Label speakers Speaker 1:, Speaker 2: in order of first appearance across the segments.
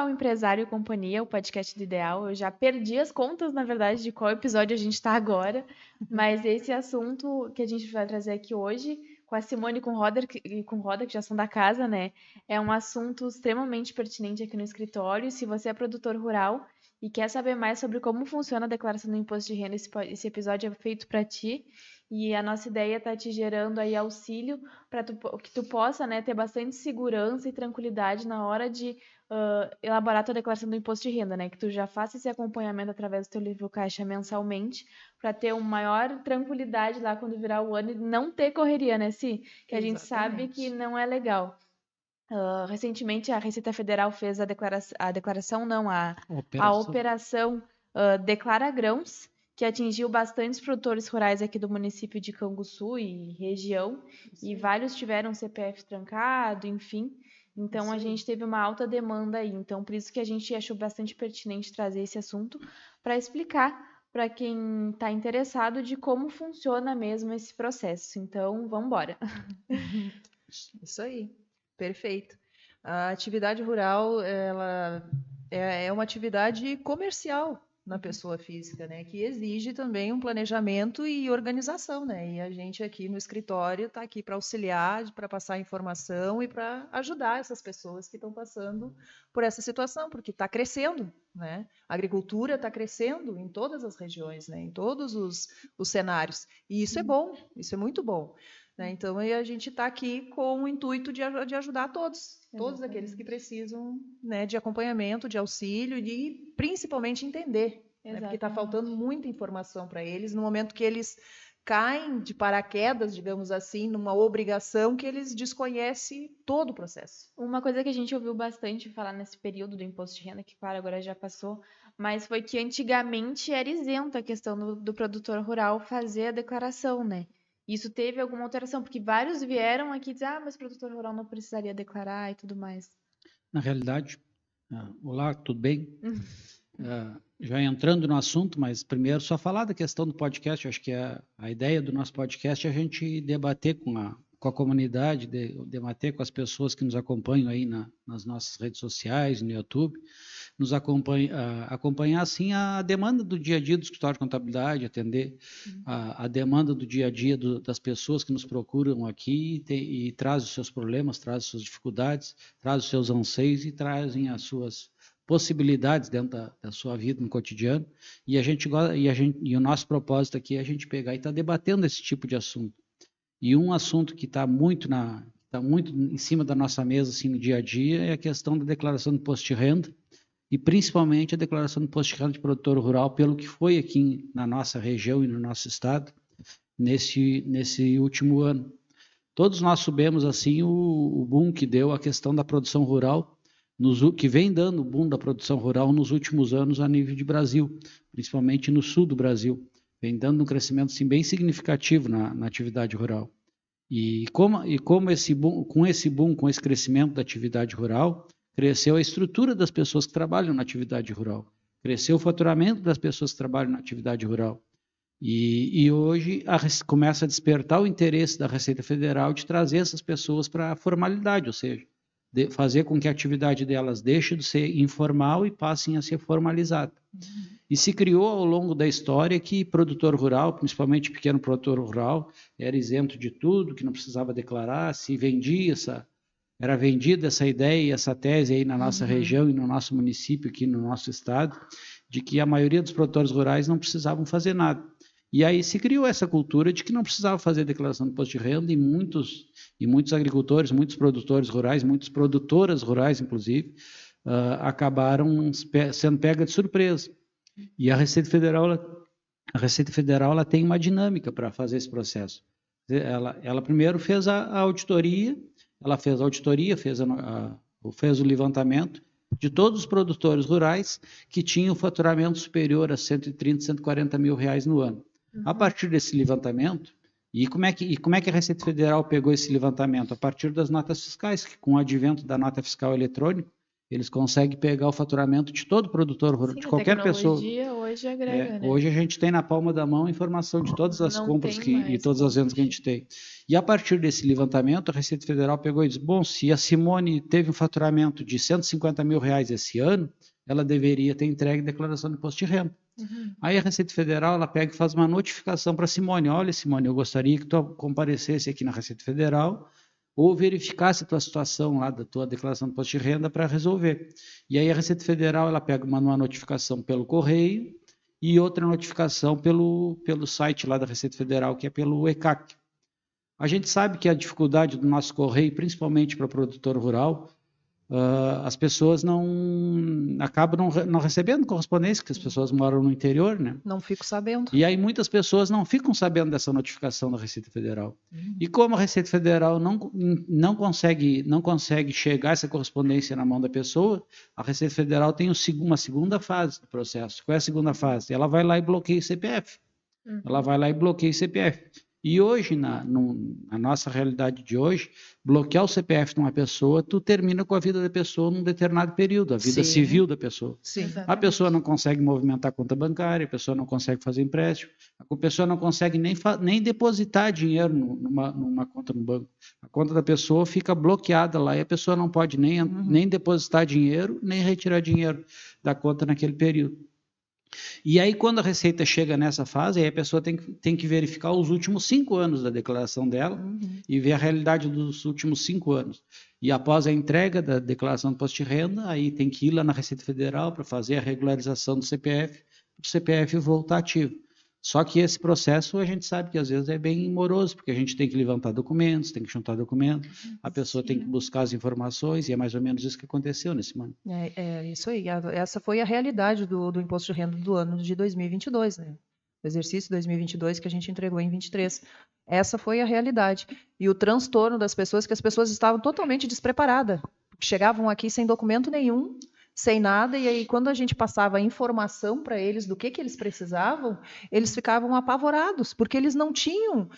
Speaker 1: ao Empresário e Companhia, o podcast do Ideal. Eu já perdi as contas, na verdade, de qual episódio a gente está agora, mas esse assunto que a gente vai trazer aqui hoje, com a Simone e com o Roder, que já são da casa, né? É um assunto extremamente pertinente aqui no escritório. Se você é produtor rural e quer saber mais sobre como funciona a declaração do imposto de renda, esse episódio é feito para ti. E a nossa ideia está te gerando aí auxílio para que tu possa, né, ter bastante segurança e tranquilidade na hora de elaborar tua declaração do imposto de renda, né? Que tu já faça esse acompanhamento através do teu livro caixa mensalmente, para ter uma maior tranquilidade lá quando virar o ano e não ter correria, né, Si? Que a gente sabe que
Speaker 2: Exatamente.
Speaker 1: não é legal. Recentemente a Receita Federal fez a
Speaker 3: Operação.
Speaker 1: operação Declara Grãos, que atingiu bastantes produtores rurais aqui do município de Canguçu e região, e vários tiveram CPF trancado, enfim. Então a gente teve uma alta demanda aí. Então por isso que a gente achou bastante pertinente trazer esse assunto para explicar para quem está interessado de como funciona mesmo esse processo. Então, vamos embora.
Speaker 2: Isso aí, perfeito. A atividade rural, ela é uma atividade comercial na pessoa física, né? Que exige também um planejamento e organização, né? E a gente aqui no escritório está aqui para auxiliar, para passar informação e para ajudar essas pessoas que estão passando por essa situação, porque está crescendo, né? A agricultura está crescendo em todas as regiões, né? Em todos os cenários. E isso é bom, isso é muito bom. Né? Então, a gente está aqui com o intuito de ajudar todos aqueles que precisam, né, de acompanhamento, de auxílio e principalmente entender, né? Porque está faltando muita informação para eles no momento que eles caem de paraquedas, digamos assim, numa obrigação que eles desconhecem todo o processo.
Speaker 1: Uma coisa que a gente ouviu bastante falar nesse período do imposto de renda, que claro, agora já passou, mas foi que antigamente era isento a questão do produtor rural fazer a declaração, né? Isso teve alguma alteração, porque vários vieram aqui dizer, mas o produtor rural não precisaria declarar e tudo mais.
Speaker 3: Na realidade, olá, tudo bem? Já entrando no assunto, mas primeiro só falar da questão do podcast. Eu acho que a ideia do nosso podcast é a gente debater com a comunidade, debater com as pessoas que nos acompanham aí nas nossas redes sociais, no YouTube, nos acompanhar assim a demanda do dia a dia do escritório de contabilidade, atender a demanda do dia a dia das pessoas que nos procuram aqui e traz os seus problemas, traz as suas dificuldades, traz os seus anseios e trazem as suas possibilidades dentro da sua vida no cotidiano, e o nosso propósito aqui é a gente pegar e estar debatendo esse tipo de assunto. E um assunto que está muito em cima da nossa mesa assim, no dia a dia é a questão da declaração do imposto de renda, e principalmente a declaração do imposto de renda de produtor rural, pelo que foi aqui na nossa região e no nosso estado nesse último ano. Todos nós soubemos assim o boom que deu a questão da produção rural, que vem dando o boom da produção rural nos últimos anos a nível de Brasil, principalmente no sul do Brasil. Vem dando um crescimento assim, bem significativo na atividade rural. E com esse boom, com esse crescimento da atividade rural, cresceu a estrutura das pessoas que trabalham na atividade rural, cresceu o faturamento das pessoas que trabalham na atividade rural. E hoje começa a despertar o interesse da Receita Federal de trazer essas pessoas para a formalidade, ou seja, fazer com que a atividade delas deixe de ser informal e passem a ser formalizada. E se criou ao longo da história que produtor rural, principalmente pequeno produtor rural, era isento de tudo, que não precisava declarar, era vendida essa ideia, essa tese aí na nossa região e no nosso município, aqui no nosso estado, de que a maioria dos produtores rurais não precisavam fazer nada. E aí se criou essa cultura de que não precisava fazer declaração de imposto de renda e muitos agricultores, muitos produtores rurais, muitas produtoras rurais, inclusive, acabaram sendo pega de surpresa. E a Receita Federal ela tem uma dinâmica para fazer esse processo. Ela primeiro fez a auditoria, fez o levantamento de todos os produtores rurais que tinham faturamento superior a 130, 140 mil reais no ano. A partir desse levantamento, e como é que a Receita Federal pegou esse levantamento? A partir das notas fiscais, que com o advento da nota fiscal eletrônica, eles conseguem pegar o faturamento de todo produtor rural, de qualquer pessoa.
Speaker 1: Hoje Hoje agrega, né?
Speaker 3: Hoje a gente tem na palma da mão a informação de todas as
Speaker 1: Não
Speaker 3: compras
Speaker 1: tem
Speaker 3: e
Speaker 1: mais
Speaker 3: todas as vendas que a
Speaker 1: como
Speaker 3: gente tem. E a partir desse levantamento, a Receita Federal pegou e disse, bom, se a Simone teve um faturamento de R$150 mil esse ano, ela deveria ter entregue declaração de imposto de renda. Aí a Receita Federal ela pega e faz uma notificação para a Simone, olha Simone, eu gostaria que tu comparecesse aqui na Receita Federal ou verificasse a tua situação lá da tua declaração de imposto de renda para resolver. E aí a Receita Federal ela pega uma notificação pelo correio e outra notificação pelo site lá da Receita Federal, que é pelo ECAC. A gente sabe que a dificuldade do nosso correio, principalmente para o produtor rural, as pessoas acabam não recebendo correspondência, porque as pessoas moram no interior, né?
Speaker 2: Não fico sabendo.
Speaker 3: E aí muitas pessoas não ficam sabendo dessa notificação da Receita Federal. E como a Receita Federal não consegue chegar essa correspondência na mão da pessoa, a Receita Federal tem uma segunda fase do processo. Qual é a segunda fase? Ela vai lá e bloqueia o CPF. Ela vai lá e bloqueia o CPF. E hoje, na nossa realidade de hoje, bloquear o CPF de uma pessoa, tu termina com a vida da pessoa num determinado período, a vida civil da pessoa.
Speaker 2: Sim.
Speaker 3: A pessoa não consegue movimentar a conta bancária, a pessoa não consegue fazer empréstimo, a pessoa não consegue nem depositar dinheiro numa conta no banco. A conta da pessoa fica bloqueada lá e a pessoa não pode nem depositar dinheiro, nem retirar dinheiro da conta naquele período. E aí, quando a Receita chega nessa fase, aí a pessoa tem que verificar os últimos 5 anos da declaração dela e ver a realidade dos últimos 5 anos. E após a entrega da declaração de imposto de renda, aí tem que ir lá na Receita Federal para fazer a regularização do CPF, para o CPF voltar ativo. Só que esse processo a gente sabe que às vezes é bem moroso, porque a gente tem que levantar documentos, tem que juntar documentos, a pessoa tem que buscar as informações, e é mais ou menos isso que aconteceu nesse ano.
Speaker 2: É isso aí. Essa foi a realidade do imposto de renda do ano de 2022, né? O exercício 2022 que a gente entregou em 23. Essa foi a realidade. E o transtorno das pessoas, que as pessoas estavam totalmente despreparadas. Chegavam aqui sem documento nenhum, sem nada, e aí quando a gente passava a informação para eles do que eles precisavam, eles ficavam apavorados, porque eles não tinham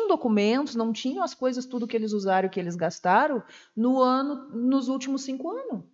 Speaker 2: documentos, não tinham as coisas, tudo que eles usaram, que eles gastaram nos últimos 5 anos.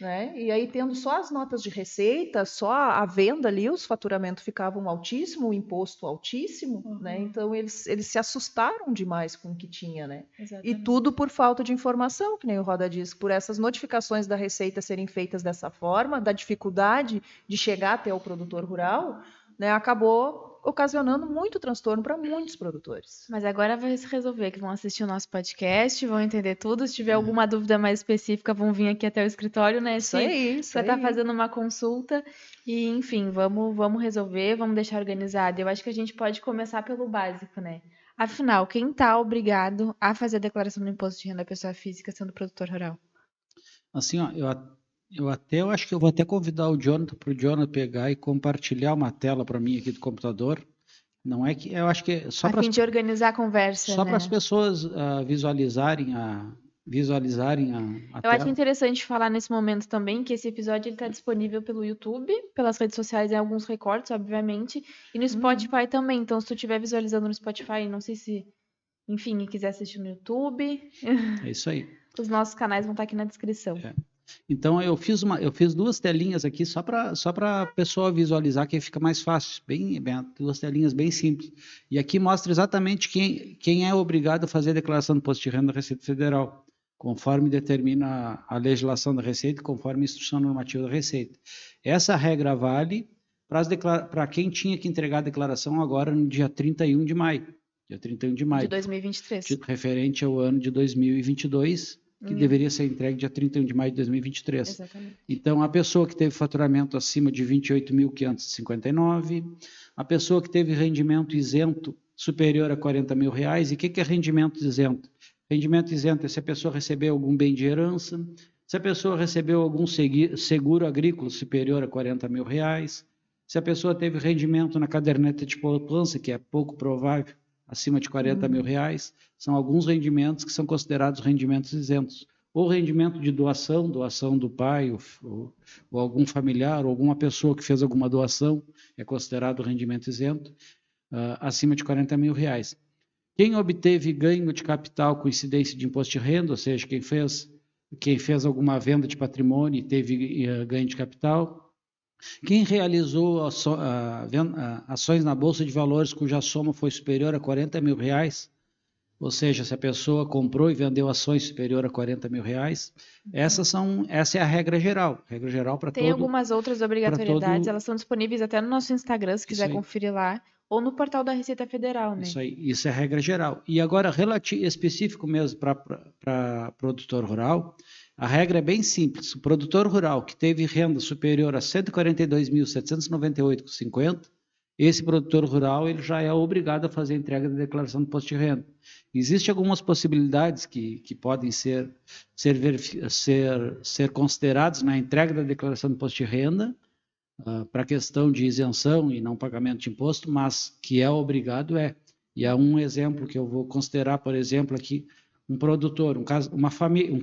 Speaker 2: Né? E aí, tendo só as notas de receita, só a venda ali, os faturamentos ficavam altíssimos, o imposto altíssimo, né? Então eles se assustaram demais com o que tinha, né? E tudo por falta de informação, que nem o Roda diz, por essas notificações da Receita serem feitas dessa forma, da dificuldade de chegar até o produtor rural, né? Acabou ocasionando muito transtorno para muitos produtores.
Speaker 1: Mas agora vai se resolver, que vão assistir o nosso podcast, vão entender tudo. Se tiver alguma dúvida mais específica, vão vir aqui até o escritório, né?
Speaker 2: Isso aí.
Speaker 1: Para estar fazendo uma consulta. E, enfim, vamos resolver, vamos deixar organizado. Eu acho que a gente pode começar pelo básico, né? Afinal, quem está obrigado a fazer a declaração do imposto de renda da pessoa física sendo produtor rural?
Speaker 3: Assim, ó, eu acho que eu vou até convidar o Jonathan para o Jonathan pegar e compartilhar uma tela para mim aqui do computador. Não é que eu acho que só
Speaker 1: a fim de organizar a conversa,
Speaker 3: só
Speaker 1: né?
Speaker 3: para as pessoas visualizarem a
Speaker 1: Eu
Speaker 3: tela.
Speaker 1: acho interessante falar nesse momento também que esse episódio está disponível pelo YouTube, pelas redes sociais em alguns recortes, obviamente, e no Spotify também. Então, se tu estiver visualizando no Spotify, não sei se, enfim, e quiser assistir no YouTube,
Speaker 3: É isso aí.
Speaker 1: os nossos canais vão estar aqui na descrição.
Speaker 3: Então eu fiz 2 telinhas aqui só para a pessoa visualizar, que fica mais fácil, bem 2 telinhas bem simples. E aqui mostra exatamente quem é obrigado a fazer a declaração do imposto de renda da Receita Federal, conforme determina a legislação da Receita, conforme a instrução normativa da Receita. Essa regra vale para quem tinha que entregar a declaração agora no dia 31 de maio. Dia 31 de maio.
Speaker 1: De 2023.
Speaker 3: Referente ao ano de 2022, que deveria ser entregue dia 31 de maio de 2023.
Speaker 1: Exatamente.
Speaker 3: Então, a pessoa que teve faturamento acima de 28.559, a pessoa que teve rendimento isento superior a R$40 mil, e o que é rendimento isento? Rendimento isento é se a pessoa recebeu algum bem de herança, se a pessoa recebeu algum seguro agrícola superior a R$40 mil, se a pessoa teve rendimento na caderneta de poupança, que é pouco provável, acima de R$40 mil, são alguns rendimentos que são considerados rendimentos isentos. Ou rendimento de doação do pai, ou algum familiar, ou alguma pessoa que fez alguma doação, é considerado rendimento isento, acima de R$40 mil. Quem obteve ganho de capital com incidência de imposto de renda, ou seja, quem fez alguma venda de patrimônio e teve ganho de capital, Quem realizou ações na Bolsa de Valores cuja soma foi superior a R$40 mil, ou seja, se a pessoa comprou e vendeu ações superior a R$40 mil, essa é a regra geral para todo.
Speaker 1: Tem algumas outras obrigatoriedades, elas são disponíveis até no nosso Instagram, se quiser conferir lá, ou no portal da Receita Federal, né?
Speaker 3: Isso é a regra geral. E agora, específico mesmo para produtor rural, a regra é bem simples. O produtor rural que teve renda superior a R$ 142.798,50, esse produtor rural ele já é obrigado a fazer a entrega da declaração do imposto de renda. Existem algumas possibilidades que podem ser consideradas na entrega da declaração do imposto de renda, para a questão de isenção e não pagamento de imposto, mas que é obrigado E é um exemplo que eu vou considerar, por exemplo, aqui, um produtor, uma família, um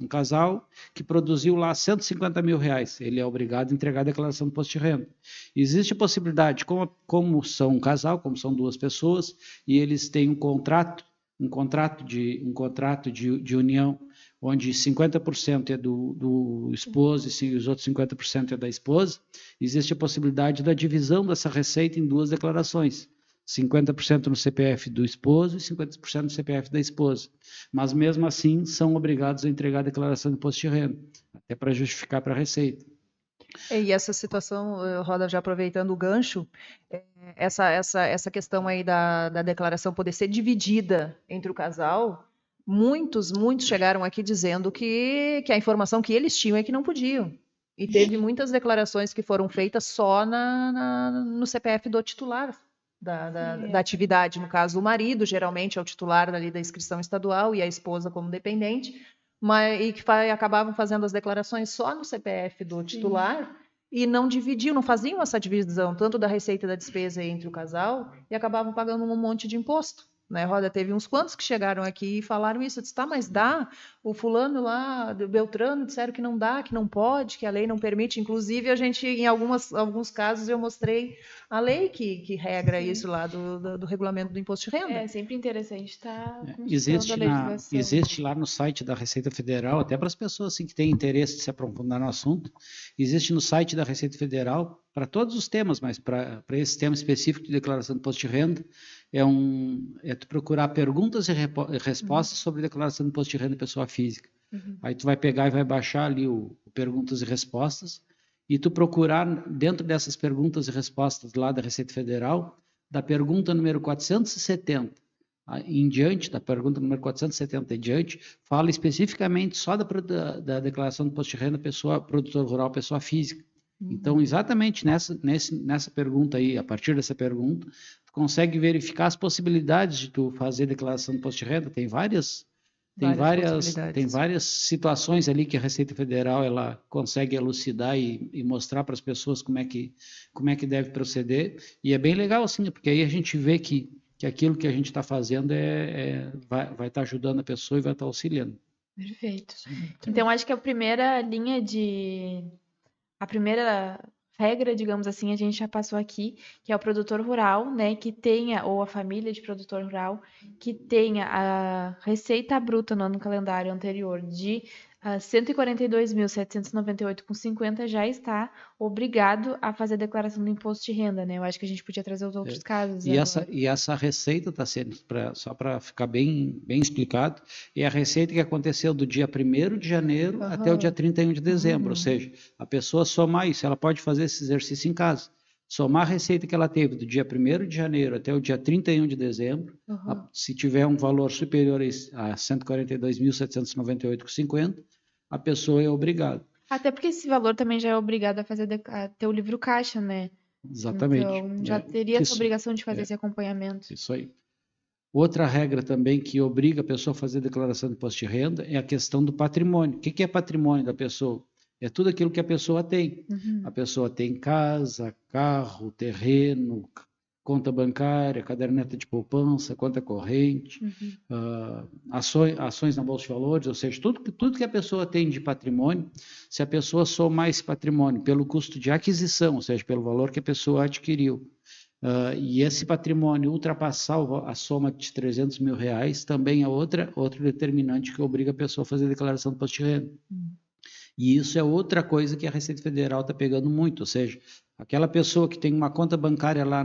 Speaker 3: casal que produziu lá R$150 mil, ele é obrigado a entregar a declaração do imposto de renda. Existe a possibilidade, como são um casal, como são duas pessoas, e eles têm um contrato de união, onde 50% é do esposo e os outros 50% é da esposa, existe a possibilidade da divisão dessa receita em duas declarações. 50% no CPF do esposo e 50% no CPF da esposa. Mas, mesmo assim, são obrigados a entregar a declaração de imposto de renda, até para justificar para a Receita.
Speaker 2: E essa situação, Roda, já aproveitando o gancho, essa questão aí da declaração poder ser dividida entre o casal, muitos chegaram aqui dizendo que a informação que eles tinham é que não podiam. E teve muitas declarações que foram feitas só no CPF do titular da atividade. No caso, o marido geralmente é o titular ali da inscrição estadual e a esposa como dependente, e que acabavam fazendo as declarações só no CPF do titular e não dividiam, não faziam essa divisão tanto da receita e da despesa entre o casal e acabavam pagando um monte de imposto. Né, Roda, teve uns quantos que chegaram aqui e falaram isso. Eu disse, mas dá? O fulano lá, o Beltrano, disseram que não dá, que não pode, que a lei não permite. Inclusive, a gente, em alguns casos, eu mostrei a lei que regra isso lá do regulamento do imposto de renda.
Speaker 1: É sempre interessante estar
Speaker 3: existe lá no site da Receita Federal, até para as pessoas assim, que têm interesse de se aprofundar no assunto, existe no site da Receita Federal, para todos os temas, mas para esse tema específico de declaração de imposto de renda, é tu procurar perguntas e respostas sobre declaração de imposto de renda de pessoa física. Aí tu vai pegar e vai baixar ali o perguntas e respostas, e tu procurar dentro dessas perguntas e respostas lá da Receita Federal, da pergunta número 470 em diante, da pergunta número 470 em diante, fala especificamente só da declaração de imposto de renda produtor rural, pessoa física. Então, exatamente nessa pergunta aí, a partir dessa pergunta, tu consegue verificar as possibilidades de tu fazer declaração de imposto de renda. Tem várias situações ali que a Receita Federal ela consegue elucidar e mostrar para as pessoas como é que deve proceder. E é bem legal assim, porque aí a gente vê que aquilo que a gente está fazendo vai estar ajudando a pessoa e vai estar auxiliando.
Speaker 1: Perfeito. Então, acho que a primeira regra, digamos assim, a gente já passou aqui, que é o produtor rural, né, que tenha, ou a família de produtor rural, que tenha a receita bruta no ano calendário anterior de 142.798,50 já está obrigado a fazer a declaração do imposto de renda, né? Eu acho que a gente podia trazer os outros casos.
Speaker 3: E essa receita está sendo, só para ficar bem explicado, é a receita que aconteceu do dia 1º de janeiro até o dia 31 de dezembro, ou seja, a pessoa somar isso, ela pode fazer esse exercício em casa. Somar a receita que ela teve do dia 1º de janeiro até o dia 31 de dezembro, se tiver um valor superior a 142.798,50, a pessoa é obrigada.
Speaker 1: Até porque esse valor também já é obrigado a ter o livro caixa, né?
Speaker 3: Exatamente.
Speaker 1: Então, já teria essa obrigação de fazer esse acompanhamento.
Speaker 3: Isso aí. Outra regra também que obriga a pessoa a fazer declaração de imposto de renda é a questão do patrimônio. O que é patrimônio da pessoa? É tudo aquilo que a pessoa tem. A pessoa tem casa, carro, terreno, conta bancária, caderneta de poupança, conta corrente, ações na Bolsa de Valores, ou seja, tudo que a pessoa tem de patrimônio, se a pessoa somar esse patrimônio pelo custo de aquisição, ou seja, pelo valor que a pessoa adquiriu, e esse patrimônio ultrapassar a soma de R$300 mil, também é outro determinante que obriga a pessoa a fazer a declaração do imposto de renda. E isso é outra coisa que a Receita Federal está pegando muito, ou seja, aquela pessoa que tem uma conta bancária lá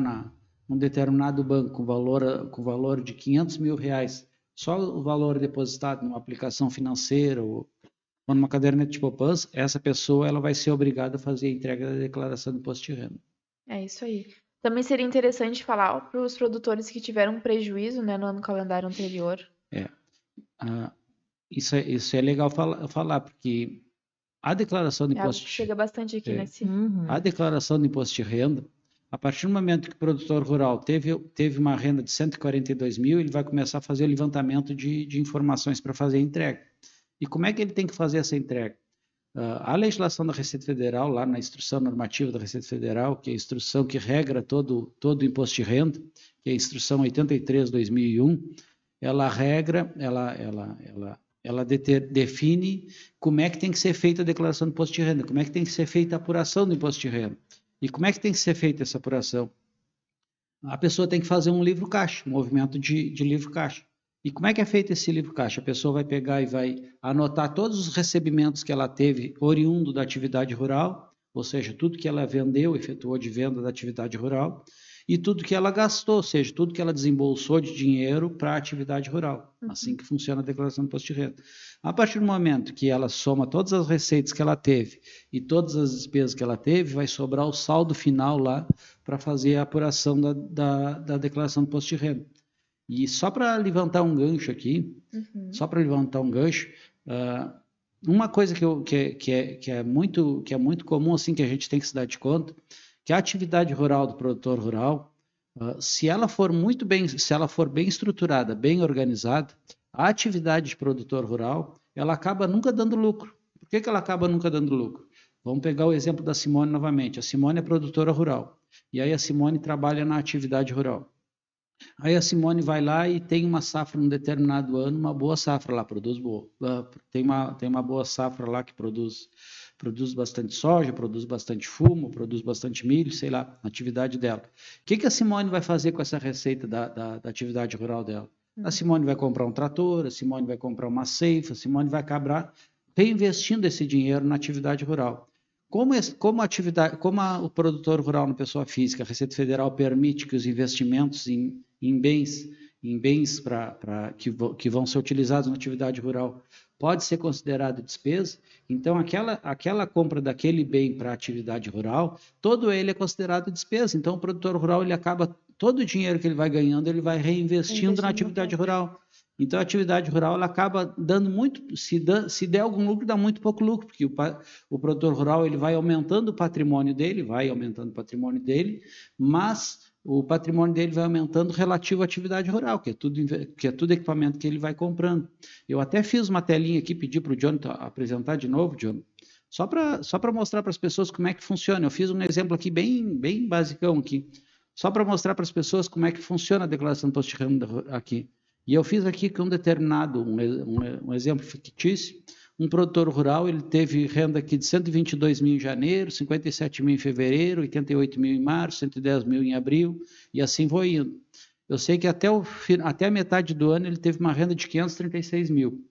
Speaker 3: num determinado banco com valor de R$500 mil, só o valor depositado numa aplicação financeira ou numa caderneta de poupança, essa pessoa ela vai ser obrigada a fazer a entrega da declaração de imposto de renda.
Speaker 1: É isso aí. Também seria interessante falar para os produtores que tiveram prejuízo, né, no ano calendário anterior.
Speaker 3: Isso é legal falar, porque a declaração de
Speaker 1: É algo
Speaker 3: imposto
Speaker 1: que chega bastante aqui nesse.
Speaker 3: a declaração de imposto de renda, a partir do momento que o produtor rural teve uma renda de 142 mil, ele vai começar a fazer o levantamento de informações para fazer a entrega. E como é que ele tem que fazer essa entrega? A legislação da Receita Federal, lá na instrução normativa da Receita Federal, que é a instrução que regra todo o imposto de renda, que é a instrução 83/2001, ela regra, ela define como é que tem que ser feita a declaração do imposto de renda, como é que tem que ser feita a apuração do imposto de renda. E como é que tem que ser feita essa apuração? A pessoa tem que fazer um livro caixa, um movimento de livro caixa. E como é que é feito esse livro caixa? A pessoa vai pegar e vai anotar todos os recebimentos que ela teve oriundo da atividade rural, ou seja, tudo que ela vendeu, efetuou de venda da atividade rural, e tudo que ela gastou, ou seja, tudo que ela desembolsou de dinheiro para a atividade rural. Assim que funciona a declaração do imposto de renda. A partir do momento que ela soma todas as receitas que ela teve e todas as despesas que ela teve, vai sobrar o saldo final lá para fazer a apuração da declaração do imposto de renda. E só para levantar um gancho aqui, uma coisa que é muito comum, assim, que a gente tem que se dar de conta, que a atividade rural do produtor rural, se ela for bem estruturada, bem organizada, a atividade de produtor rural, ela acaba nunca dando lucro. Por que ela acaba nunca dando lucro? Vamos pegar o exemplo da Simone novamente. A Simone é produtora rural, e aí a Simone trabalha na atividade rural. Aí a Simone vai lá e tem uma safra num determinado ano, uma boa safra lá, tem uma boa safra lá que produz bastante soja, produz bastante fumo, produz bastante milho, sei lá, na atividade dela. O que a Simone vai fazer com essa receita da atividade rural dela? A Simone vai comprar um trator, a Simone vai comprar uma ceifa, a Simone vai acabar reinvestindo esse dinheiro na atividade rural. Como o produtor rural na pessoa física, a Receita Federal permite que os investimentos em bens que vão ser utilizados na atividade rural pode ser considerado despesa, então aquela compra daquele bem para a atividade rural, todo ele é considerado despesa. Então o produtor rural ele acaba todo o dinheiro que ele vai ganhando, ele vai reinvestindo na atividade rural. Então, a atividade rural ela acaba dando muito, se der algum lucro, dá muito pouco lucro, porque o produtor rural ele vai aumentando o patrimônio dele, mas o patrimônio dele vai aumentando relativo à atividade rural, que é tudo equipamento que ele vai comprando. Eu até fiz uma telinha aqui, pedi para o Jonathan apresentar de novo, Jonathan, só para mostrar para as pessoas como é que funciona. Eu fiz um exemplo aqui bem basicão aqui, só para mostrar para as pessoas como é que funciona a declaração de imposto de renda aqui. E eu fiz aqui com um exemplo fictício, um produtor rural, ele teve renda aqui de 122 mil em janeiro, 57 mil em fevereiro, 88 mil em março, 110 mil em abril, e assim foi indo. Eu sei que até a metade do ano ele teve uma renda de 536 mil.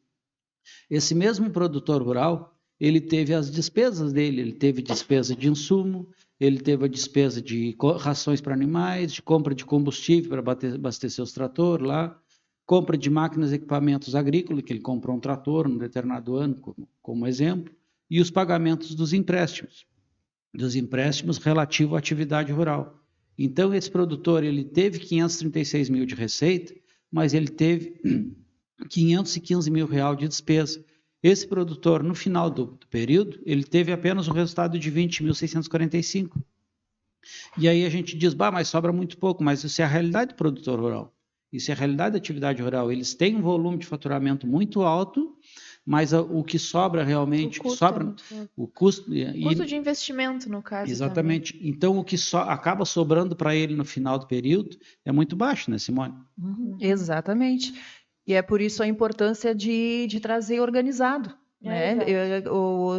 Speaker 3: Esse mesmo produtor rural, ele teve as despesas dele, ele teve despesa de insumo, ele teve a despesa de rações para animais, de compra de combustível para abastecer os tratores lá, compra de máquinas e equipamentos agrícolas, que ele comprou um trator num determinado ano, como exemplo, e os pagamentos dos empréstimos relativos à atividade rural. Então, esse produtor ele teve 536 mil de receita, mas ele teve 515 mil reais de despesa. Esse produtor, no final do período, ele teve apenas um resultado de 20.645. E aí a gente diz, mas sobra muito pouco, mas isso é a realidade do produtor rural. Isso é a realidade da atividade rural. Eles têm um volume de faturamento muito alto, mas o que sobra realmente,
Speaker 1: o custo de investimento, no caso.
Speaker 3: Exatamente.
Speaker 1: Também.
Speaker 3: Então, o que acaba sobrando para ele no final do período é muito baixo, né, Simone?
Speaker 2: Exatamente. E é por isso a importância de trazer organizado. Né?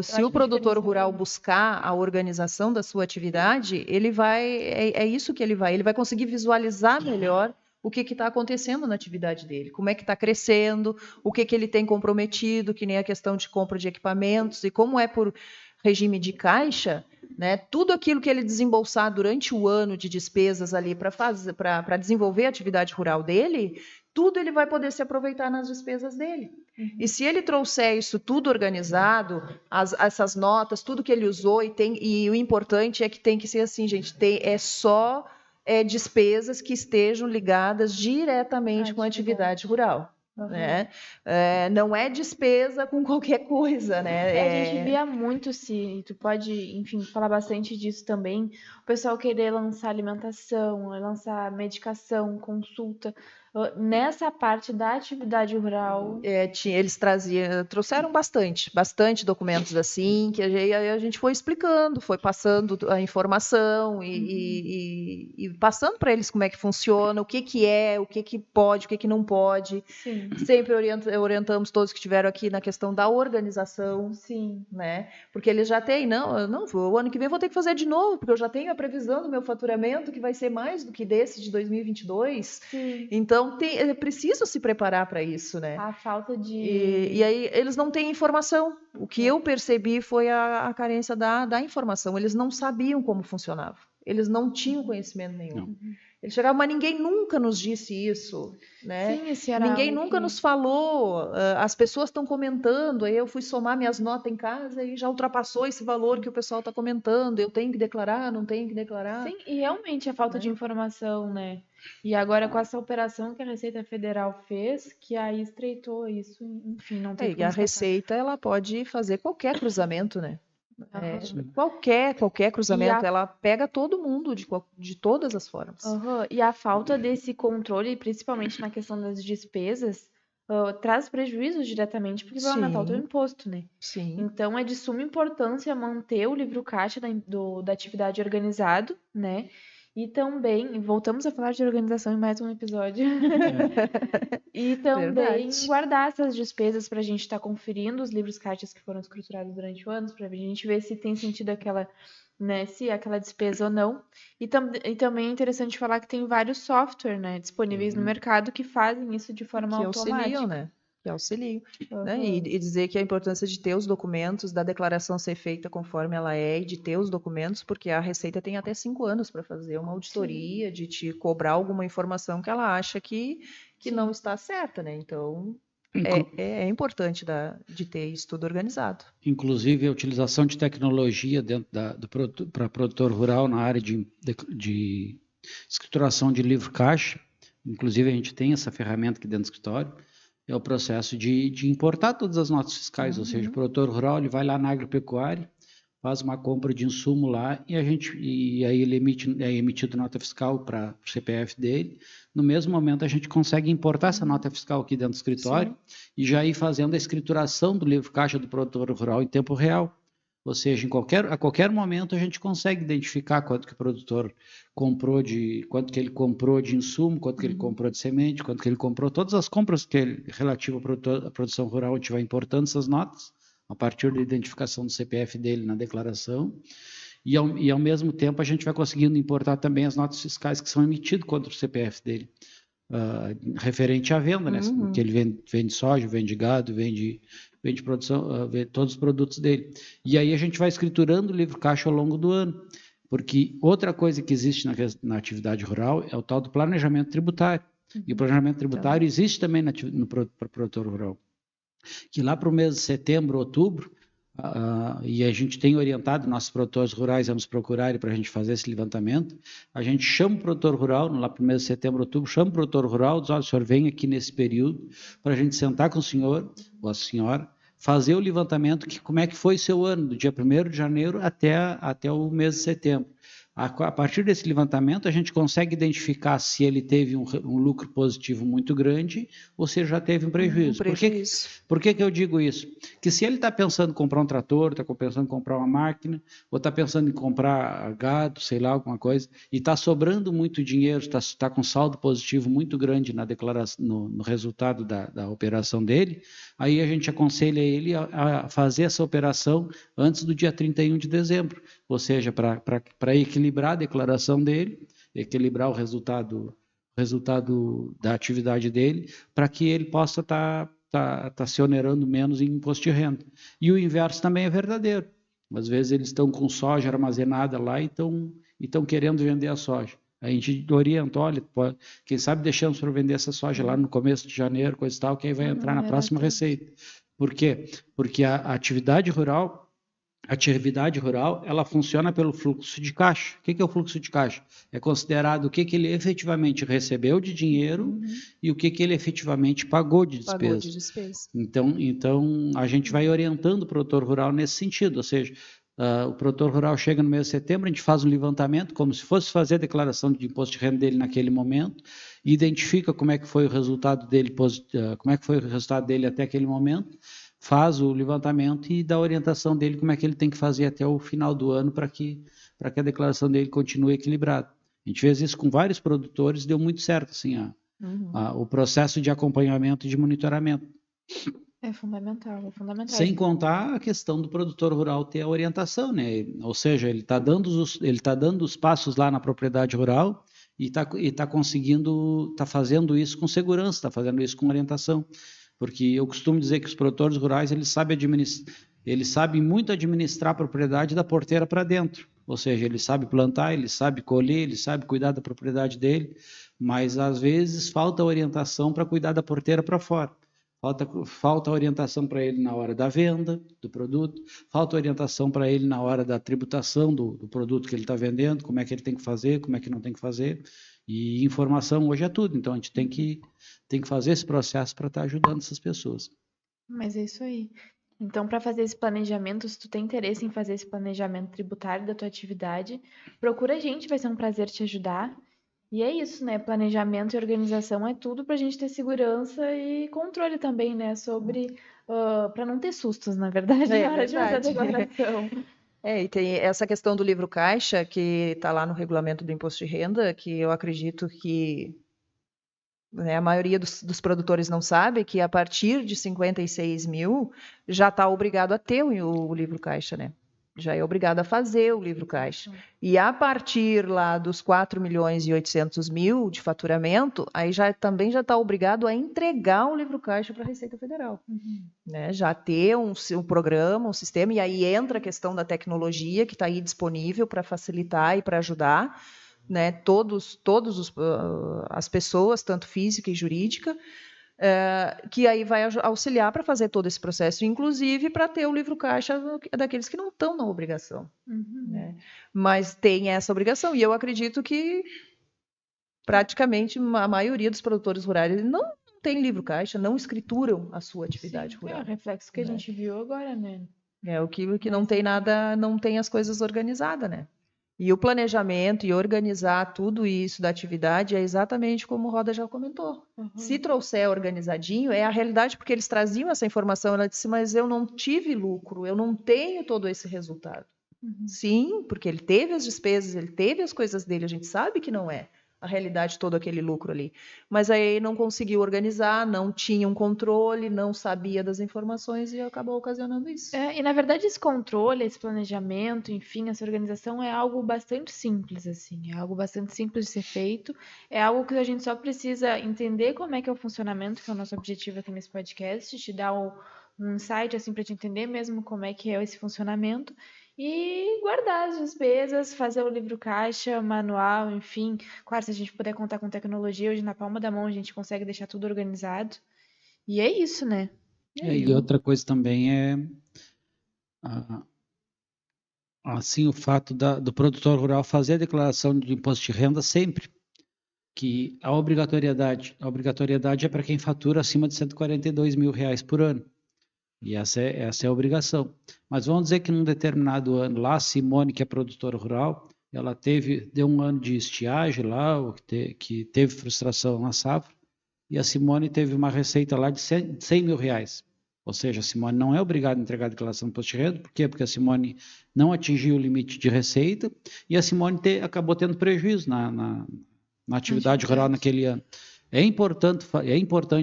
Speaker 2: Se o produtor rural buscar a organização da sua atividade, ele vai, é isso que ele vai conseguir visualizar melhor o que está acontecendo na atividade dele, como é que está crescendo, o que ele tem comprometido, que nem a questão de compra de equipamentos, e como é por regime de caixa, né, tudo aquilo que ele desembolsar durante o ano de despesas ali para desenvolver a atividade rural dele, tudo ele vai poder se aproveitar nas despesas dele. E se ele trouxer isso tudo organizado, essas notas, tudo que ele usou, e o importante é que tem que ser assim, gente, é só despesas que estejam ligadas diretamente com a atividade rural.
Speaker 1: Uhum.
Speaker 2: Né? Não é despesa com qualquer coisa, né?
Speaker 1: A gente via muito, se tu pode, enfim, falar bastante disso também, o pessoal querer lançar alimentação, lançar medicação, consulta, nessa parte da atividade rural.
Speaker 2: Eles trouxeram bastante documentos assim, que a gente foi explicando, foi passando a informação e passando para eles como é que funciona, o que é, o que pode, o que não pode.
Speaker 1: Sim.
Speaker 2: Sempre orientamos todos que estiveram aqui na questão da organização.
Speaker 1: Sim.
Speaker 2: Né? Porque eles já têm, o ano que vem eu vou ter que fazer de novo, porque eu já tenho a previsão do meu faturamento, que vai ser mais do que desse de 2022.
Speaker 1: Sim.
Speaker 2: Então, é preciso se preparar para isso, né?
Speaker 1: A falta de...
Speaker 2: E aí, eles não têm informação. O que eu percebi foi a carência da informação. Eles não sabiam como funcionava. Eles não tinham conhecimento nenhum.
Speaker 3: Não.
Speaker 2: Eles chegavam, mas ninguém nunca nos disse isso, né?
Speaker 1: Sim, esse era
Speaker 2: Ninguém
Speaker 1: algo
Speaker 2: nunca
Speaker 1: que...
Speaker 2: nos falou. As pessoas estão comentando, aí eu fui somar minhas notas em casa e já ultrapassou esse valor que o pessoal está comentando. Eu tenho que declarar, não tenho que declarar.
Speaker 1: Sim, e realmente a falta de informação, né? E agora com essa operação que a Receita Federal fez, que aí estreitou isso, enfim, não tem
Speaker 2: E a Receita, ela pode fazer qualquer cruzamento, né? Qualquer cruzamento, ela pega todo mundo de todas as formas.
Speaker 1: E a falta desse controle, principalmente na questão das despesas, traz prejuízos diretamente, porque vai aumentar o teu imposto, né?
Speaker 2: Sim.
Speaker 1: Então é de suma importância manter o livro caixa da atividade organizado, né? E também, voltamos a falar de organização em mais um episódio. E também guardar essas despesas para a gente estar conferindo os livros caixas que foram escriturados durante o ano, para a gente ver se tem sentido aquela, né, se aquela despesa ou não. E também é interessante falar que tem vários softwares, né, disponíveis no mercado que fazem isso de forma automática.
Speaker 2: Auxiliam, né? Que auxiliam. Né? E dizer que a importância de ter os documentos, da declaração ser feita conforme ela é, e de ter os documentos, porque a Receita tem até 5 anos para fazer uma auditoria, de te cobrar alguma informação que ela acha que não está certa, né? Então, é importante de ter isso tudo organizado.
Speaker 3: Inclusive, a utilização de tecnologia dentro para produtor rural na área de escrituração de livro caixa. Inclusive, a gente tem essa ferramenta aqui dentro do escritório. É o processo de importar todas as notas fiscais, ou seja, o produtor rural ele vai lá na agropecuária, faz uma compra de insumo lá e aí ele é emitido nota fiscal para o CPF dele. No mesmo momento a gente consegue importar essa nota fiscal aqui dentro do escritório e já ir fazendo a escrituração do livro caixa do produtor rural em tempo real. Ou seja, a qualquer momento a gente consegue identificar quanto que o produtor comprou quanto que ele comprou de insumo, quanto que ele comprou de semente, quanto que ele comprou, todas as compras que ele relativo à produção rural, a gente vai importando essas notas a partir da identificação do CPF dele na declaração, e ao mesmo tempo a gente vai conseguindo importar também as notas fiscais que são emitidas contra o CPF dele, referente à venda, né? Que ele vende soja, vende gado, vende produção, todos os produtos dele. E aí a gente vai escriturando o livro caixa ao longo do ano, porque outra coisa que existe na atividade rural é o tal do planejamento tributário. E o planejamento tributário existe também para o produtor rural. Que lá para o mês de setembro, outubro, e a gente tem orientado nossos produtores rurais a nos procurarem para a gente fazer esse levantamento, a gente chama o produtor rural, lá para o mês de setembro, outubro, chama o produtor rural, diz, olha, o senhor vem aqui nesse período para a gente sentar com o senhor ou a senhora, fazer o levantamento, como é que foi seu ano, do dia 1º de janeiro até o mês de setembro. A partir desse levantamento, a gente consegue identificar se ele teve um lucro positivo muito grande ou se ele já teve um prejuízo. Por que eu digo isso? Que se ele está pensando em comprar um trator, está pensando em comprar uma máquina, ou está pensando em comprar gado, sei lá, alguma coisa, e está sobrando muito dinheiro, está com saldo positivo muito grande na declaração, no resultado da operação dele, aí a gente aconselha ele a fazer essa operação antes do dia 31 de dezembro, ou seja, para equilibrar a declaração dele, equilibrar o resultado resultado da atividade dele, para que ele possa estar se onerando menos em imposto de renda. E o inverso também é verdadeiro. Às vezes eles estão com soja armazenada lá e estão querendo vender a soja. A gente orienta, olha, quem sabe deixamos para vender essa soja lá no começo de janeiro, coisa e tal, que aí vai entrar na próxima receita. Por quê? Porque a atividade rural, ela funciona pelo fluxo de caixa. O que é o fluxo de caixa? É considerado o que ele efetivamente recebeu de dinheiro e o que ele efetivamente pagou de despesa. Então, a gente vai orientando o produtor rural nesse sentido, ou seja, o produtor rural chega no mês de setembro, a gente faz um levantamento, como se fosse fazer a declaração de imposto de renda dele naquele momento, identifica como é que foi o resultado dele, até aquele momento, faz o levantamento e dá a orientação dele como é que ele tem que fazer até o final do ano para que a declaração dele continue equilibrada. A gente fez isso com vários produtores, deu muito certo assim, o processo de acompanhamento e de monitoramento.
Speaker 1: É fundamental.
Speaker 3: Sem contar a questão do produtor rural ter a orientação, né? Ou seja, ele está dando os passos lá na propriedade rural e está fazendo isso com segurança, está fazendo isso com orientação. Porque eu costumo dizer que os produtores rurais eles sabem muito administrar a propriedade da porteira para dentro. Ou seja, ele sabe plantar, ele sabe colher, ele sabe cuidar da propriedade dele, mas às vezes falta orientação para cuidar da porteira para fora. Falta orientação para ele na hora da venda do produto, falta orientação para ele na hora da tributação do produto que ele está vendendo, como é que ele tem que fazer, como é que não tem que fazer. E informação hoje é tudo, então a gente tem que fazer esse processo para estar ajudando essas pessoas.
Speaker 1: Mas é isso aí. Então, para fazer esse planejamento, se tu tem interesse em fazer esse planejamento tributário da tua atividade, procura a gente, vai ser um prazer te ajudar. E é isso, né? Planejamento e organização é tudo para a gente ter segurança e controle também, né? Sobre. Para não ter sustos, na verdade, na hora de fazer a declaração.
Speaker 2: E tem essa questão do livro caixa, que está lá no regulamento do imposto de renda, que eu acredito que a maioria dos produtores não sabe, que a partir de 56 mil já está obrigado a ter o livro caixa, né? Já é obrigado a fazer o livro caixa. E a partir lá dos 4 milhões e 800 mil de faturamento, aí também já está obrigado a entregar o livro caixa para a Receita Federal. Né? Já ter um programa, um sistema, e aí entra a questão da tecnologia que está aí disponível para facilitar e para ajudar, né? Todas as pessoas, tanto física e jurídica, que aí vai auxiliar para fazer todo esse processo, inclusive para ter o livro caixa daqueles que não estão na obrigação. Né? Mas tem essa obrigação, e eu acredito que praticamente a maioria dos produtores rurais não tem livro caixa, não escrituram a sua atividade rural.
Speaker 1: É o reflexo que a gente viu agora, né?
Speaker 2: É o que não tem nada, não tem as coisas organizadas, né? E o planejamento e organizar tudo isso da atividade é exatamente como o Roda já comentou. Se trouxer organizadinho, é a realidade, porque eles traziam essa informação, ela disse, mas eu não tive lucro, eu não tenho todo esse resultado. Sim, porque ele teve as despesas, ele teve as coisas dele, a gente sabe que não é a realidade todo aquele lucro ali. Mas aí não conseguiu organizar, não tinha um controle, não sabia das informações e acabou ocasionando isso.
Speaker 1: E na verdade esse controle, esse planejamento, enfim, essa organização é algo bastante simples, assim, é algo bastante simples de ser feito, é algo que a gente só precisa entender como é que é o funcionamento, que é o nosso objetivo aqui nesse podcast, te dar um insight, assim, para te entender mesmo como é que é esse funcionamento, e guardar as despesas, fazer o livro caixa, manual, enfim. Claro, se a gente puder contar com tecnologia, hoje na palma da mão a gente consegue deixar tudo organizado. E é isso, né?
Speaker 3: E outra coisa também é assim, o fato do produtor rural fazer a declaração de imposto de renda sempre, que a obrigatoriedade é para quem fatura acima de R$142 mil por ano. E essa é a obrigação. Mas vamos dizer que num determinado ano, lá a Simone, que é produtora rural, ela deu um ano de estiagem lá, que teve frustração na safra, e a Simone teve uma receita lá de R$100 mil. Ou seja, a Simone não é obrigada a entregar a declaração de imposto de renda. Por quê? Porque a Simone não atingiu o limite de receita e a Simone acabou tendo prejuízo na atividade rural naquele ano. É importante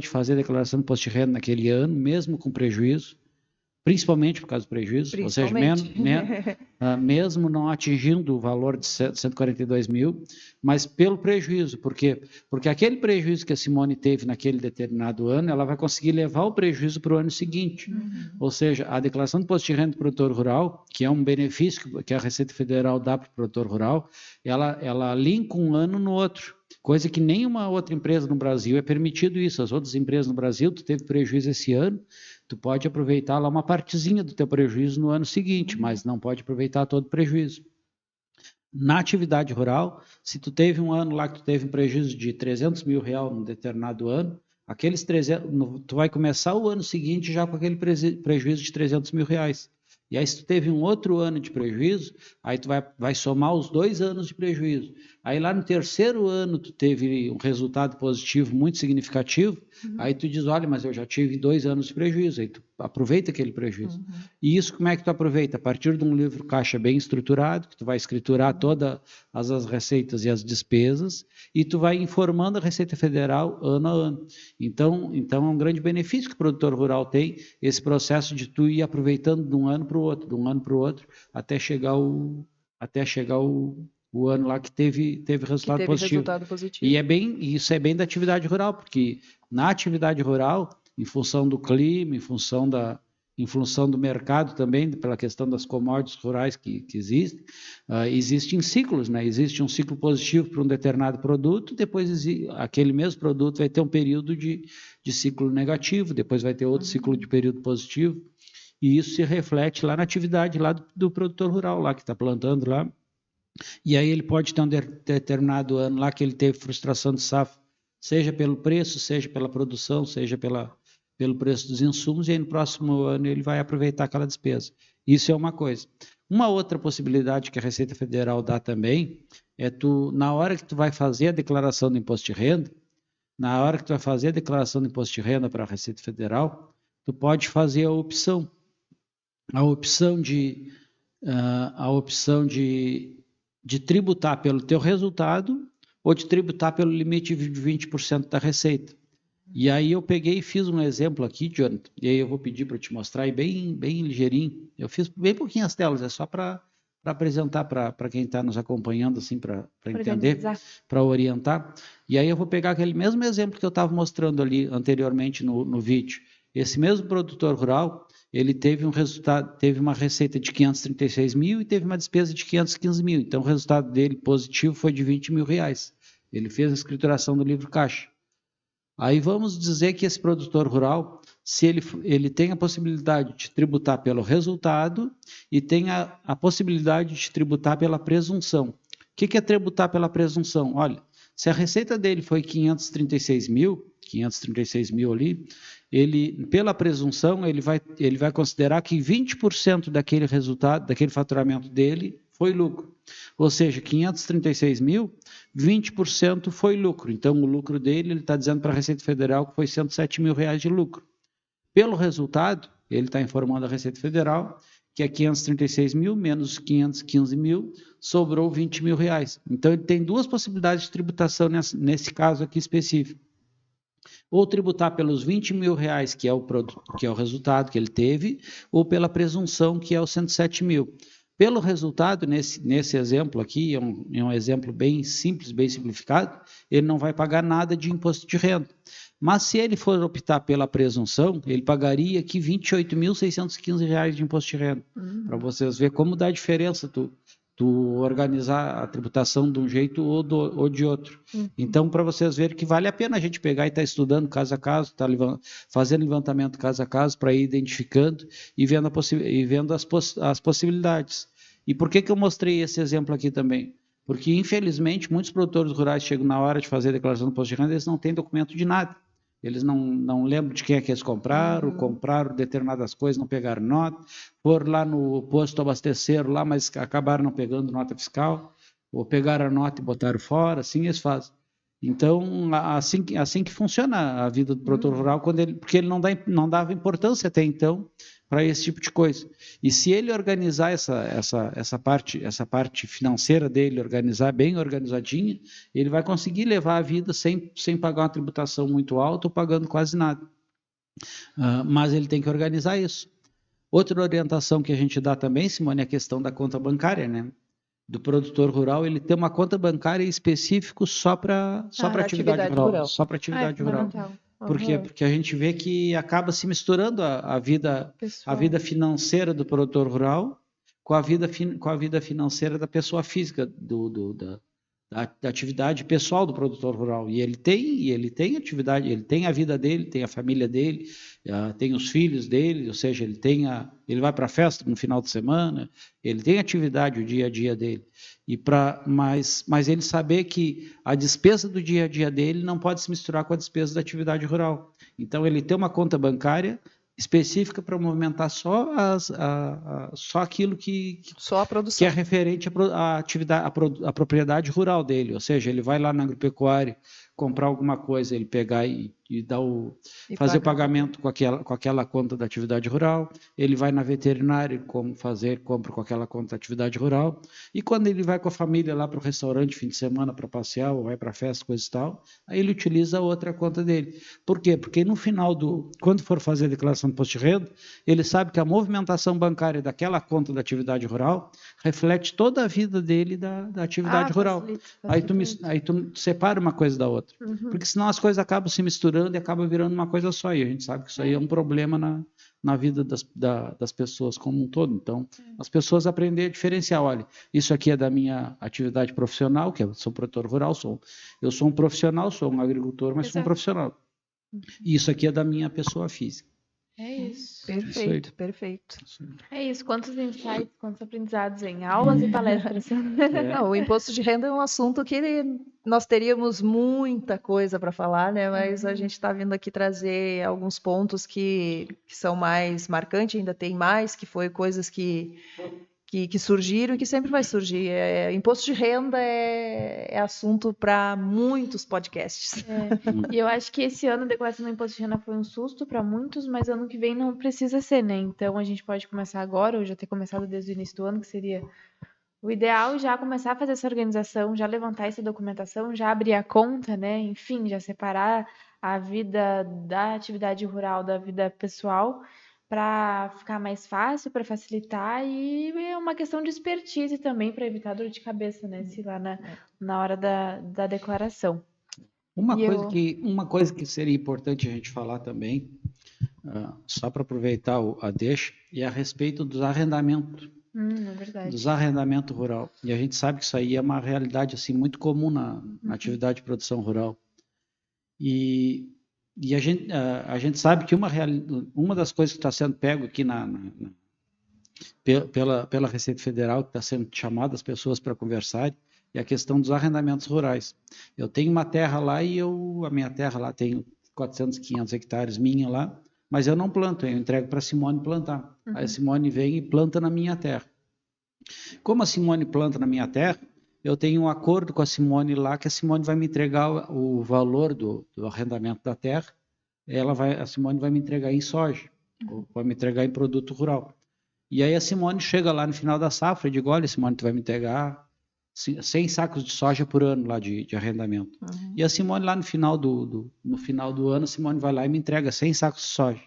Speaker 3: fazer a declaração de imposto de renda naquele ano, mesmo com prejuízo, principalmente por causa do prejuízo, ou seja, mesmo não atingindo o valor de 142 mil, mas pelo prejuízo. Por quê? Porque aquele prejuízo que a Simone teve naquele determinado ano, ela vai conseguir levar o prejuízo para o ano seguinte. Ou seja, a declaração de imposto de renda do produtor rural, que é um benefício que a Receita Federal dá para o produtor rural, ela linka um ano no outro. Coisa que nenhuma outra empresa no Brasil é permitido isso. As outras empresas no Brasil, tu teve prejuízo esse ano, tu pode aproveitar lá uma partezinha do teu prejuízo no ano seguinte, mas não pode aproveitar todo o prejuízo. Na atividade rural, se tu teve um ano lá que tu teve um prejuízo de 300 mil reais num determinado ano, aqueles 300, tu vai começar o ano seguinte já com aquele prejuízo de 300 mil reais. E aí, se tu teve um outro ano de prejuízo, aí tu vai somar os 2 anos de prejuízo. Aí lá no terceiro ano tu teve um resultado positivo muito significativo, aí tu diz, olha, mas eu já tive 2 anos de prejuízo, aí tu aproveita aquele prejuízo. E isso como é que tu aproveita? A partir de um livro caixa bem estruturado, que tu vai escriturar todas as receitas e as despesas, e tu vai informando a Receita Federal ano a ano. Então é um grande benefício que o produtor rural tem, esse processo de tu ir aproveitando de um ano para o outro, até chegar o ano lá que teve resultado positivo. E isso é bem da atividade rural, porque na atividade rural, em função do clima, em função do mercado também, pela questão das commodities rurais que existem ciclos, né? Existe um ciclo positivo para um determinado produto, depois aquele mesmo produto vai ter um período de ciclo negativo, depois vai ter outro ciclo de período positivo, e isso se reflete lá na atividade lá do produtor rural, lá que está plantando lá. E aí ele pode ter um determinado ano lá que ele teve frustração de safra, seja pelo preço, seja pela produção, seja pelo preço dos insumos, e aí no próximo ano ele vai aproveitar aquela despesa. Isso é uma coisa. Uma outra possibilidade que a Receita Federal dá também é na hora que tu vai fazer a declaração do imposto de renda, para a Receita Federal, tu pode fazer a opção de tributar pelo teu resultado ou de tributar pelo limite de 20% da receita. E aí eu peguei e fiz um exemplo aqui, Jonathan, e aí eu vou pedir para te mostrar, e bem ligeirinho. Eu fiz bem pouquinhas telas, é só para apresentar para quem está nos acompanhando, assim, para entender, para orientar. E aí eu vou pegar aquele mesmo exemplo que eu estava mostrando ali anteriormente no vídeo. Esse mesmo produtor rural, ele teve uma receita de 536 mil e teve uma despesa de 515 mil. Então, o resultado dele positivo foi de 20 mil reais. Ele fez a escrituração do livro caixa. Aí vamos dizer que esse produtor rural, se ele tem a possibilidade de tributar pelo resultado e tem a possibilidade de tributar pela presunção. O que é tributar pela presunção? Olha, se a receita dele foi 536 mil ali, ele, pela presunção, ele vai considerar que 20% daquele resultado, daquele faturamento dele, foi lucro. Ou seja, 536 mil, 20% foi lucro. Então, o lucro dele, ele está dizendo para a Receita Federal que foi 107 mil reais de lucro. Pelo resultado, ele está informando a Receita Federal que é 536 mil menos 515 mil, sobrou 20 mil reais. Então, ele tem 2 possibilidades de tributação nesse caso aqui específico. Ou tributar pelos 20 mil reais, que é o resultado que ele teve, ou pela presunção, que é os 107 mil. Pelo resultado, nesse exemplo aqui, é um exemplo bem simples, bem simplificado, ele não vai pagar nada de imposto de renda. Mas se ele for optar pela presunção, ele pagaria aqui R$ 28.615 de imposto de renda. Para vocês verem como dá diferença tu organizar a tributação de um jeito ou de outro. Então, para vocês verem que vale a pena a gente pegar e estar estudando caso a caso, estar fazendo levantamento caso a caso, para ir identificando e vendo as possibilidades. E por que eu mostrei esse exemplo aqui também? Porque, infelizmente, muitos produtores rurais chegam na hora de fazer a declaração do imposto de renda, eles não têm documento de nada. Eles não lembram de quem é que eles compraram determinadas coisas, não pegaram nota, foram lá no posto, abasteceram lá, mas acabaram não pegando nota fiscal, ou pegaram a nota e botaram fora, assim eles fazem. Então, assim que funciona a vida do produtor rural, porque ele não dava importância até então para esse tipo de coisa. E se ele organizar essa parte financeira dele, organizar bem organizadinha, ele vai conseguir levar a vida sem pagar uma tributação muito alta ou pagando quase nada. Mas ele tem que organizar isso. Outra orientação que a gente dá também, Simone, é a questão da conta bancária, né? Do produtor rural, ele tem uma conta bancária específica só para atividade rural. Só para atividade rural. Por quê? Porque a gente vê que acaba se misturando a vida financeira do produtor rural com a vida financeira da pessoa física, da atividade pessoal do produtor rural. E ele tem atividade, ele tem a vida dele, tem a família dele, tem os filhos dele, ou seja, ele vai para a festa no final de semana, ele tem atividade, o dia a dia dele. Mas ele saber que a despesa do dia a dia dele não pode se misturar com a despesa da atividade rural. Então, ele tem uma conta bancária específica para movimentar só aquilo
Speaker 2: só a produção,
Speaker 3: que é referente à atividade, à propriedade rural dele. Ou seja, ele vai lá na agropecuária comprar alguma coisa, ele pegar e fazer o pagamento com aquela conta da atividade rural. Ele vai na veterinária compra com aquela conta da atividade rural. E quando ele vai com a família lá para o restaurante fim de semana para passear ou vai para festa, coisa e tal, aí ele utiliza a outra conta dele. Por quê? Porque no final quando for fazer a declaração de imposto de renda, ele sabe que a movimentação bancária daquela conta da atividade rural reflete toda a vida dele da atividade rural. Facilita. Aí tu separa uma coisa da outra. Porque senão as coisas acabam se misturando e acabam virando uma coisa só. E a gente sabe que isso aí é um problema na vida das pessoas como um todo. Então, as pessoas aprendem a diferenciar. Olha, isso aqui é da minha atividade profissional, que eu sou produtor rural, eu sou um profissional, sou um agricultor, mas sou um profissional. E isso aqui é da minha pessoa física.
Speaker 1: É isso.
Speaker 2: Perfeito, perfeito.
Speaker 1: É isso. Quantos insights, quantos aprendizados em aulas e palestras.
Speaker 2: Não, o imposto de renda é um assunto que nós teríamos muita coisa para falar, né? Mas a gente está vindo aqui trazer alguns pontos que são mais marcantes, ainda tem mais, que foi coisas que surgiram e que sempre vai surgir. Imposto de renda é assunto para muitos podcasts.
Speaker 1: E eu acho que esse ano a declaração do imposto de renda foi um susto para muitos, mas ano que vem não precisa ser, né? Então a gente pode começar agora, ou já ter começado desde o início do ano, que seria o ideal, já começar a fazer essa organização, já levantar essa documentação, já abrir a conta, né? Enfim, já separar a vida da atividade rural da vida pessoal, para ficar mais fácil, para facilitar, e é uma questão de expertise também para evitar dor de cabeça, né? Se lá na hora da declaração.
Speaker 3: Uma coisa que seria importante a gente falar também, só para aproveitar a deixa, é a respeito dos arrendamentos.
Speaker 1: É verdade.
Speaker 3: Dos arrendamentos rural. E a gente sabe que isso aí é uma realidade assim, muito comum na atividade de produção rural. E a gente sabe que uma das coisas que está sendo pego aqui pela Receita Federal, que está sendo chamada as pessoas para conversar, é a questão dos arrendamentos rurais. Eu tenho uma terra lá a minha terra lá tem 400, 500 hectares minha lá, mas eu não planto, eu entrego para a Simone plantar. Aí a Simone vem e planta na minha terra. Como a Simone planta na minha terra, eu tenho um acordo com a Simone lá, que a Simone vai me entregar o valor do arrendamento da terra, a Simone vai me entregar em soja, ou vai me entregar em produto rural. E aí a Simone chega lá no final da safra e diz, olha, Simone, tu vai me entregar 100 sacos de soja por ano lá de arrendamento. E a Simone lá no final do ano, a Simone vai lá e me entrega 100 sacos de soja.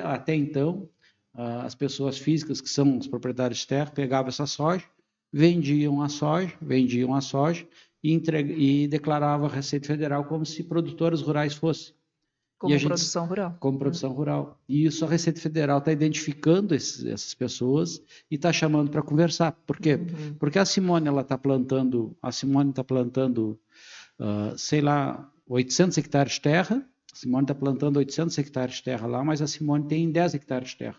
Speaker 3: Até então, as pessoas físicas, que são os proprietários de terra, pegavam essa soja, vendiam a soja e declaravam a Receita Federal como se produtores rurais fossem.
Speaker 2: Produção rural.
Speaker 3: Como produção rural. E isso a Receita Federal está identificando essas pessoas e está chamando para conversar. Por quê? Porque a Simone está plantando, sei lá, 800 hectares de terra. A Simone está plantando 800 hectares de terra lá, mas a Simone tem 10 hectares de terra.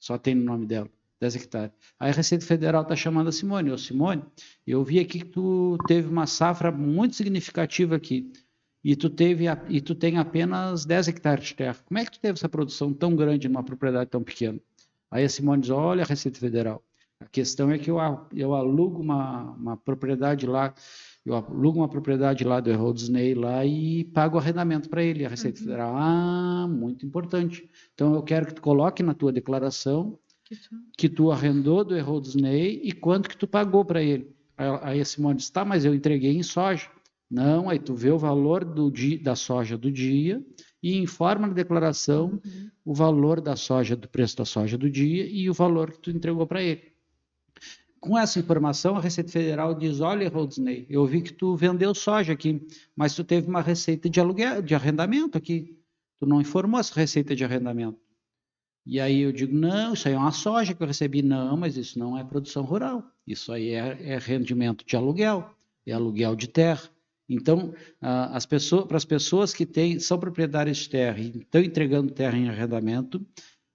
Speaker 3: Só tem no nome dela, 10 hectares. Aí a Receita Federal está chamando a Simone. Simone, eu vi aqui que tu teve uma safra muito significativa aqui. E tu tem apenas 10 hectares de terra. Como é que tu teve essa produção tão grande numa propriedade tão pequena? Aí a Simone diz, olha a Receita Federal, a questão é que eu alugo uma propriedade lá, do Erroldesney lá e pago o arrendamento para ele. A Receita Federal, muito importante. Então eu quero que tu coloque na tua declaração que tu arrendou do Erroldesney e quanto que tu pagou para ele. Aí a Simone diz, tá, mas eu entreguei em soja. Não, aí tu vê o valor da soja do dia e informa na declaração o valor da soja, do preço da soja do dia e o valor que tu entregou para ele. Com essa informação, a Receita Federal diz: olha, Rodney, eu vi que tu vendeu soja aqui, mas tu teve uma receita de aluguel, de arrendamento aqui. Tu não informou essa receita de arrendamento. E aí eu digo: não, isso aí é uma soja que eu recebi. Não, mas isso não é produção rural. Isso aí é rendimento de aluguel, é aluguel de terra. Então, para as pessoas que são proprietárias de terra e estão entregando terra em arrendamento,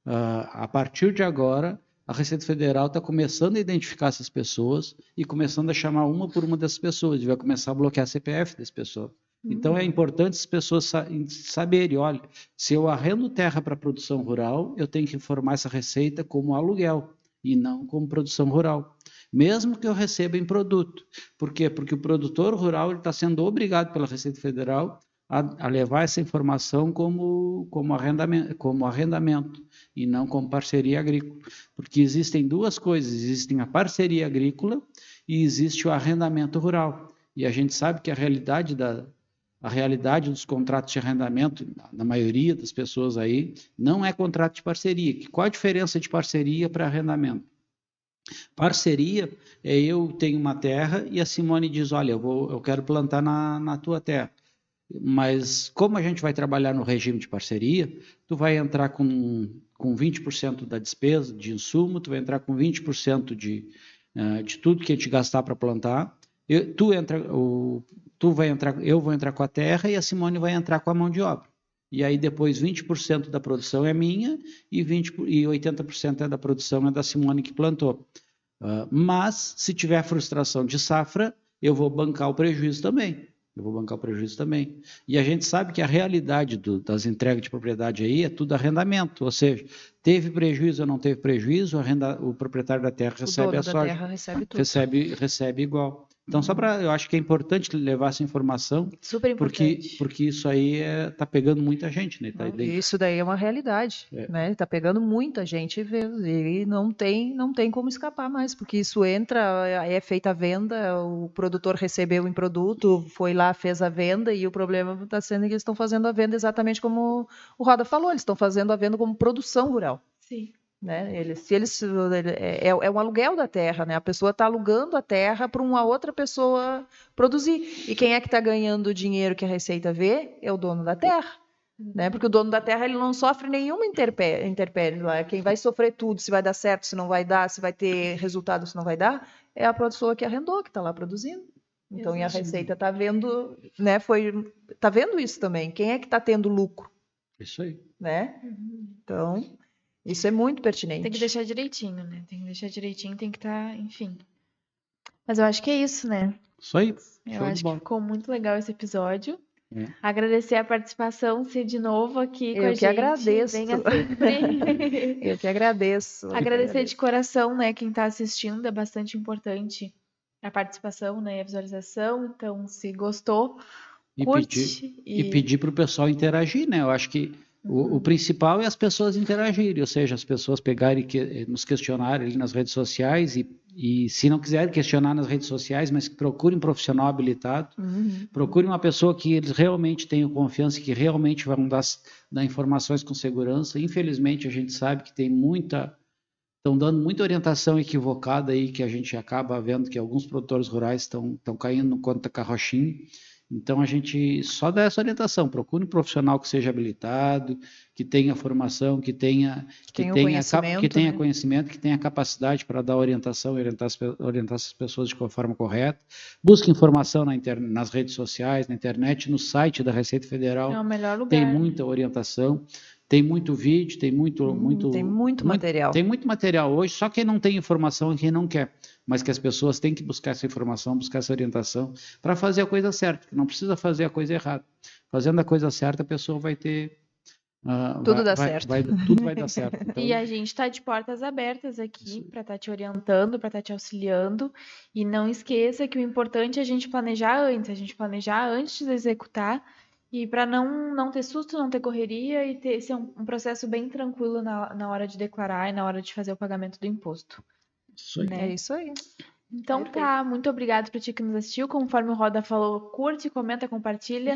Speaker 3: a partir de agora, a Receita Federal está começando a identificar essas pessoas e começando a chamar uma por uma dessas pessoas, e vai começar a bloquear CPF dessas pessoas. Então, é importante as pessoas saberem, olha, se eu arrendo terra para produção rural, eu tenho que informar essa receita como aluguel e não como produção rural, mesmo que eu receba em produto. Por quê? Porque o produtor rural está sendo obrigado pela Receita Federal a levar essa informação como arrendamento e não como parceria agrícola. Porque existem duas coisas, existem a parceria agrícola e existe o arrendamento rural. E a gente sabe que a realidade dos contratos de arrendamento, na maioria das pessoas aí, não é contrato de parceria. Qual a diferença de parceria para arrendamento? Parceria é eu tenho uma terra e a Simone diz: olha, eu quero plantar na tua terra. Mas como a gente vai trabalhar no regime de parceria, tu vai entrar com 20% da despesa de insumo, tu vai entrar com 20% de tudo que a gente gastar para plantar. Eu vou entrar com a terra e a Simone vai entrar com a mão de obra. E aí depois 20% da produção é minha e 80% da produção é da Simone que plantou. Mas se tiver frustração de safra, eu vou bancar o prejuízo também. E a gente sabe que a realidade das entregas de propriedade aí é tudo arrendamento, ou seja, teve prejuízo ou não teve prejuízo, o proprietário da terra recebe a soja. O dono da terra recebe tudo. Recebe igual. Então, eu acho que é importante levar essa informação.
Speaker 1: Super importante.
Speaker 3: Porque isso aí está pegando muita gente, né?
Speaker 2: Isso daí é uma realidade, né? Está pegando muita gente e não tem como escapar mais, porque isso entra, é feita a venda, o produtor recebeu em produto, foi lá, fez a venda, e o problema está sendo que eles estão fazendo a venda exatamente como o Roda falou, eles estão fazendo a venda como produção rural.
Speaker 1: Sim.
Speaker 2: Né? É um aluguel da terra, né? A pessoa está alugando a terra para uma outra pessoa produzir. E quem é que está ganhando o dinheiro que a Receita vê? É o dono da terra. Né? Porque o dono da terra ele não sofre nenhuma intempérie lá. Quem vai sofrer tudo, se vai dar certo, se não vai dar, se vai ter resultado, se não vai dar, é a pessoa que arrendou, que está lá produzindo. Então, e a Receita está vendo, né? Tá vendo isso também. Quem é que está tendo lucro?
Speaker 3: Isso aí.
Speaker 2: Né? Então, isso é muito pertinente.
Speaker 1: Tem que deixar direitinho, né? Tem que estar, enfim. Mas eu acho que é isso, né?
Speaker 3: Isso aí.
Speaker 1: Eu acho que ficou muito legal esse episódio. Agradecer a participação, Cê, de novo aqui com a gente.
Speaker 2: Eu que agradeço.
Speaker 1: Venha sempre.
Speaker 2: Eu que agradeço.
Speaker 1: Agradecer de coração, né, quem está assistindo. É bastante importante a participação, né, a visualização. Então, se gostou, curte.
Speaker 3: E pedir para o pessoal interagir, né? Eu acho que o principal é as pessoas interagirem, ou seja, as pessoas pegarem e nos questionarem ali nas redes sociais e se não quiserem questionar nas redes sociais, mas que procurem um profissional habilitado, procurem uma pessoa que eles realmente tenham confiança, que realmente vão dar informações com segurança. Infelizmente, a gente sabe que estão dando muita orientação equivocada aí, que a gente acaba vendo que alguns produtores rurais estão caindo no conto da carrochinha. Então, a gente só dá essa orientação, procure um profissional que seja habilitado, que tenha formação, que tenha conhecimento, que tenha capacidade para dar orientação, orientar as pessoas de forma correta. Busque informação nas redes sociais, na internet, no site da Receita Federal.
Speaker 1: É o melhor lugar.
Speaker 3: Tem muita orientação. Tem muito vídeo, tem muito
Speaker 2: material.
Speaker 3: Tem muito material hoje, só quem não tem informação é quem não quer. Mas que as pessoas têm que buscar essa informação, buscar essa orientação para fazer a coisa certa. Não precisa fazer a coisa errada. Fazendo a coisa certa, a pessoa vai ter...
Speaker 2: tudo dá certo.
Speaker 3: Tudo vai dar certo. Então...
Speaker 1: E a gente está de portas abertas aqui para estar te orientando, para estar te auxiliando. E não esqueça que o importante é a gente planejar antes de executar. E para não ter susto, não ter correria e ser um processo bem tranquilo na hora de declarar e na hora de fazer o pagamento do imposto.
Speaker 3: Isso aí.
Speaker 2: É isso aí.
Speaker 1: Então tá, muito obrigado para ti que nos assistiu. Conforme o Roda falou, curte, comenta, compartilha.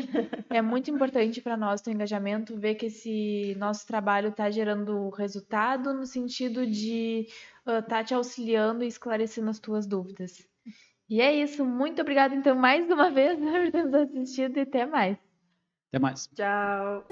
Speaker 1: É muito importante para nós o engajamento, ver que esse nosso trabalho está gerando resultado no sentido de tá te auxiliando e esclarecendo as tuas dúvidas. E é isso, muito obrigada então mais uma vez por ter nos assistido e até mais.
Speaker 3: Até mais.
Speaker 2: Tchau.